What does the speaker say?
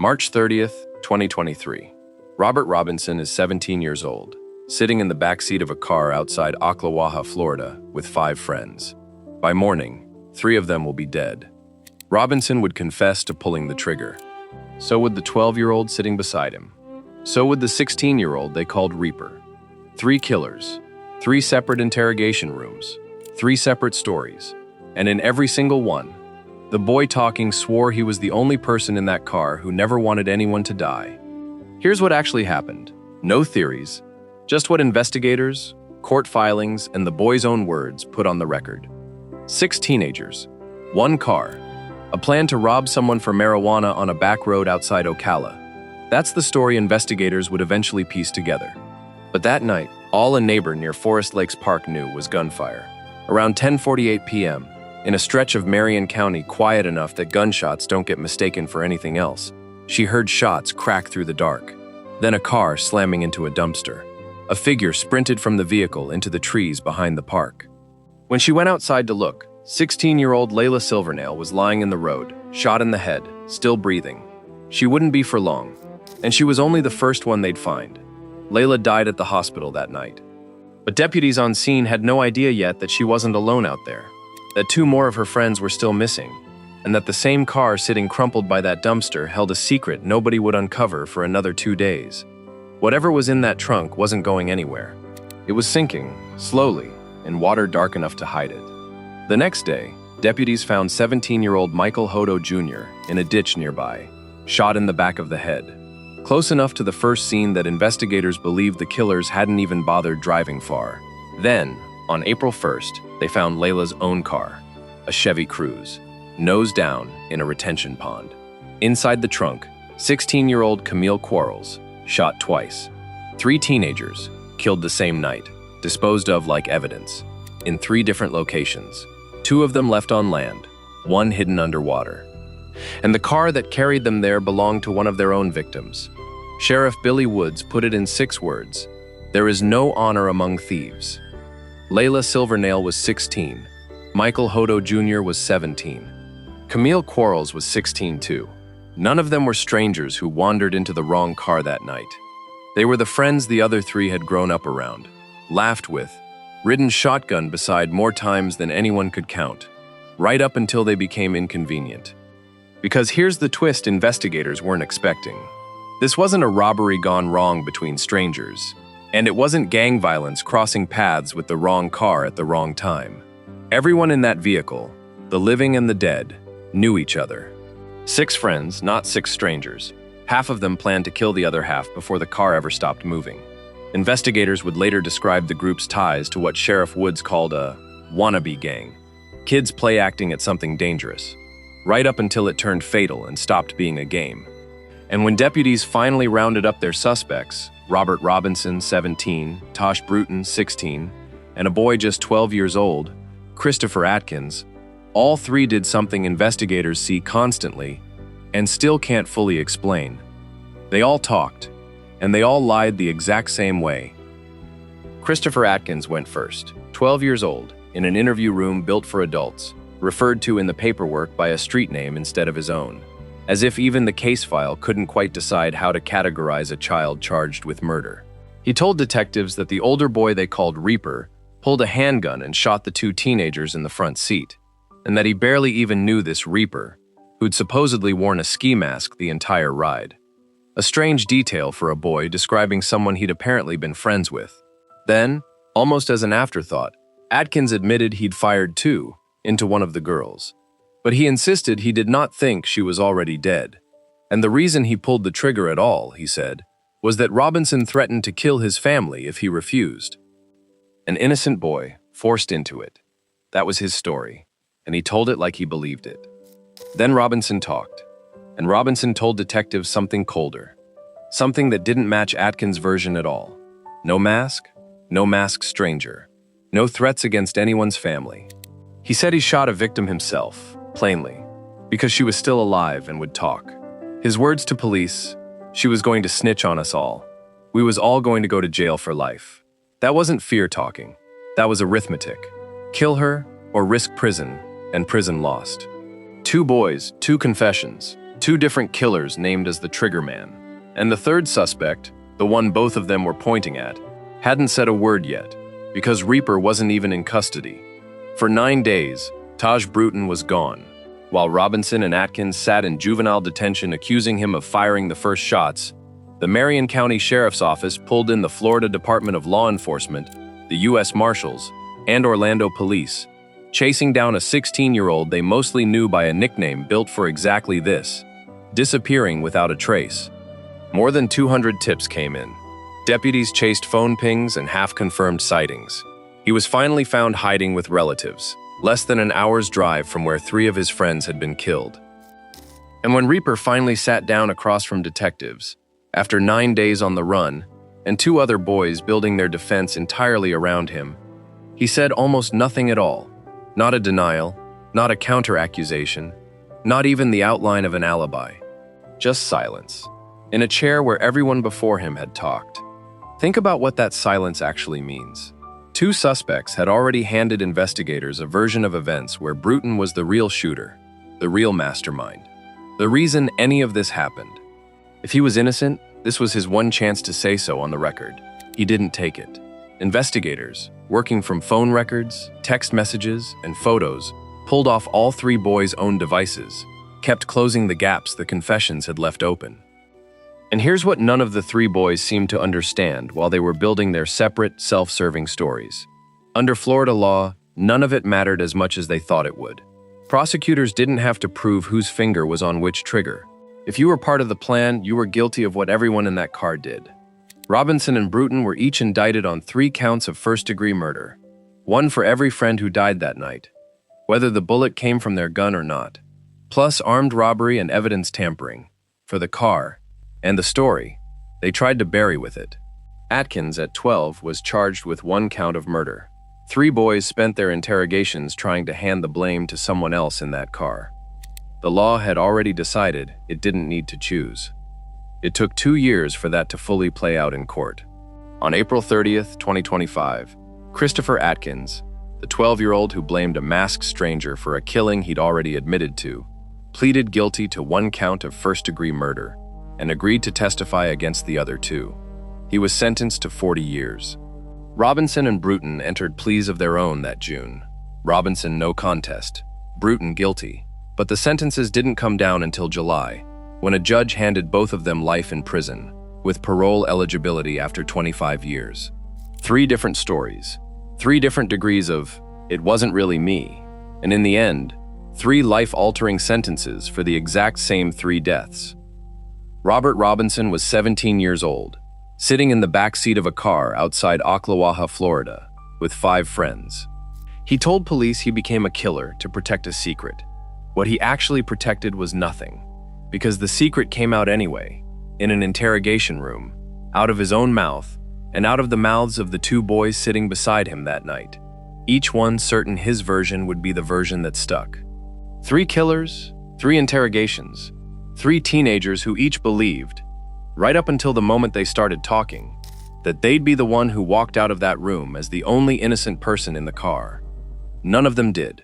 March 30th, 2023. Robert Robinson is 17 years old, sitting in the backseat of a car outside Ocklawaha, Florida, with 5 friends. By morning, 3 of them will be dead. Robinson would confess to pulling the trigger. So would the 12-year-old sitting beside him. So would the 16-year-old they called Reaper. 3 killers, 3 separate interrogation rooms, 3 separate stories, and in every single one, the boy talking swore he was the only person in that car who never wanted anyone to die. Here's what actually happened. No theories, just what investigators, court filings, and the boy's own words put on the record. 6 teenagers, 1 car, a plan to rob someone for marijuana on a back road outside Ocala. That's the story investigators would eventually piece together. But that night, all a neighbor near Forest Lakes Park knew was gunfire. Around 10:48 p.m., in a stretch of Marion County quiet enough that gunshots don't get mistaken for anything else, she heard shots crack through the dark. Then a car slamming into a dumpster. A figure sprinted from the vehicle into the trees behind the park. When she went outside to look, 16-year-old Layla Silvernail was lying in the road, shot in the head, still breathing. She wouldn't be for long, and she was only the first one they'd find. Layla died at the hospital that night. But deputies on scene had no idea yet that she wasn't alone out there, that 2 more of her friends were still missing, and that the same car sitting crumpled by that dumpster held a secret nobody would uncover for another 2 days. Whatever was in that trunk wasn't going anywhere. It was sinking, slowly, in water dark enough to hide it. The next day, deputies found 17-year-old Michael Hodo Jr. in a ditch nearby, shot in the back of the head, close enough to the first scene that investigators believed the killers hadn't even bothered driving far. Then, on April 1st, they found Layla's own car, a Chevy Cruze, nose down in a retention pond. Inside the trunk, 16-year-old Camille Quarles, shot twice. 3 teenagers, killed the same night, disposed of like evidence, in 3 different locations. 2 of them left on land, 1 hidden underwater. And the car that carried them there belonged to one of their own victims. Sheriff Billy Woods put it in 6 words: "There is no honor among thieves." Layla Silvernail was 16. Michael Hodo Jr. was 17. Camille Quarles was 16 too. None of them were strangers who wandered into the wrong car that night. They were the friends the other 3 had grown up around, laughed with, ridden shotgun beside more times than anyone could count, right up until they became inconvenient. Because here's the twist investigators weren't expecting. This wasn't a robbery gone wrong between strangers, and it wasn't gang violence crossing paths with the wrong car at the wrong time. Everyone in that vehicle, the living and the dead, knew each other. 6 friends, not 6 strangers. Half of them planned to kill the other half before the car ever stopped moving. Investigators would later describe the group's ties to what Sheriff Woods called a wannabe gang. Kids play acting at something dangerous, right up until it turned fatal and stopped being a game. And when deputies finally rounded up their suspects, Robert Robinson, 17, Tahj Brewton, 16, and a boy just 12 years old, Christopher Atkins, all 3 did something investigators see constantly and still can't fully explain. They all talked, and they all lied the exact same way. Christopher Atkins went first, 12 years old, in an interview room built for adults, referred to in the paperwork by a street name instead of his own, as if even the case file couldn't quite decide how to categorize a child charged with murder. He told detectives that the older boy they called Reaper pulled a handgun and shot the 2 teenagers in the front seat, and that he barely even knew this Reaper, who'd supposedly worn a ski mask the entire ride. A strange detail for a boy describing someone he'd apparently been friends with. Then, almost as an afterthought, Atkins admitted he'd fired 2 into one of the girls. But he insisted he did not think she was already dead. And the reason he pulled the trigger at all, he said, was that Robinson threatened to kill his family if he refused. An innocent boy forced into it. That was his story, and he told it like he believed it. Then Robinson talked, and Robinson told detectives something colder, something that didn't match Atkins' version at all. No mask, no masked stranger, no threats against anyone's family. He said he shot a victim himself, plainly, because she was still alive and would talk. His words to police: she was going to snitch on us all. We was all going to go to jail for life. That wasn't fear talking. That was arithmetic. Kill her or risk prison, and prison lost. 2 boys, 2 confessions, 2 different killers named as the Trigger Man. And the third suspect, the one both of them were pointing at, hadn't said a word yet, because Reaper wasn't even in custody. For 9 days, Tahj Brewton was gone, while Robinson and Atkins sat in juvenile detention accusing him of firing the first shots. The Marion County Sheriff's Office pulled in the Florida Department of Law Enforcement, the U.S. Marshals, and Orlando Police, chasing down a 16-year-old they mostly knew by a nickname built for exactly this: disappearing without a trace. More than 200 tips came in. Deputies chased phone pings and half-confirmed sightings. He was finally found hiding with relatives, less than an hour's drive from where 3 of his friends had been killed. And when Reaper finally sat down across from detectives, after 9 days on the run, and 2 other boys building their defense entirely around him, he said almost nothing at all. Not a denial, not a counter-accusation, not even the outline of an alibi. Just silence, in a chair where everyone before him had talked. Think about what that silence actually means. 2 suspects had already handed investigators a version of events where Brewton was the real shooter, the real mastermind, the reason any of this happened. If he was innocent, this was his one chance to say so on the record. He didn't take it. Investigators, working from phone records, text messages, and photos, pulled off all 3 boys' own devices, kept closing the gaps the confessions had left open. And here's what none of the 3 boys seemed to understand while they were building their separate, self-serving stories. Under Florida law, none of it mattered as much as they thought it would. Prosecutors didn't have to prove whose finger was on which trigger. If you were part of the plan, you were guilty of what everyone in that car did. Robinson and Brewton were each indicted on 3 counts of first-degree murder, 1 for every friend who died that night, whether the bullet came from their gun or not, plus armed robbery and evidence tampering, for the car, and the story they tried to bury with it. Atkins, at 12, was charged with 1 count of murder. 3 boys spent their interrogations trying to hand the blame to someone else in that car. The law had already decided it didn't need to choose. It took 2 years for that to fully play out in court. On April 30th, 2025, Christopher Atkins, the 12-year-old who blamed a masked stranger for a killing he'd already admitted to, pleaded guilty to 1 count of first-degree murder and agreed to testify against the other 2. He was sentenced to 40 years. Robinson and Brewton entered pleas of their own that June. Robinson no contest, Brewton guilty. But the sentences didn't come down until July, when a judge handed both of them life in prison, with parole eligibility after 25 years. 3 different stories, 3 different degrees of, it wasn't really me, and in the end, 3 life-altering sentences for the exact same 3 deaths. Robert Robinson was 17 years old, sitting in the back seat of a car outside Ocklawaha, Florida, with 5 friends. He told police he became a killer to protect a secret. What he actually protected was nothing, because the secret came out anyway, in an interrogation room, out of his own mouth, and out of the mouths of the 2 boys sitting beside him that night, each one certain his version would be the version that stuck. 3 killers, 3 interrogations, 3 teenagers who each believed, right up until the moment they started talking, that they'd be the one who walked out of that room as the only innocent person in the car. None of them did.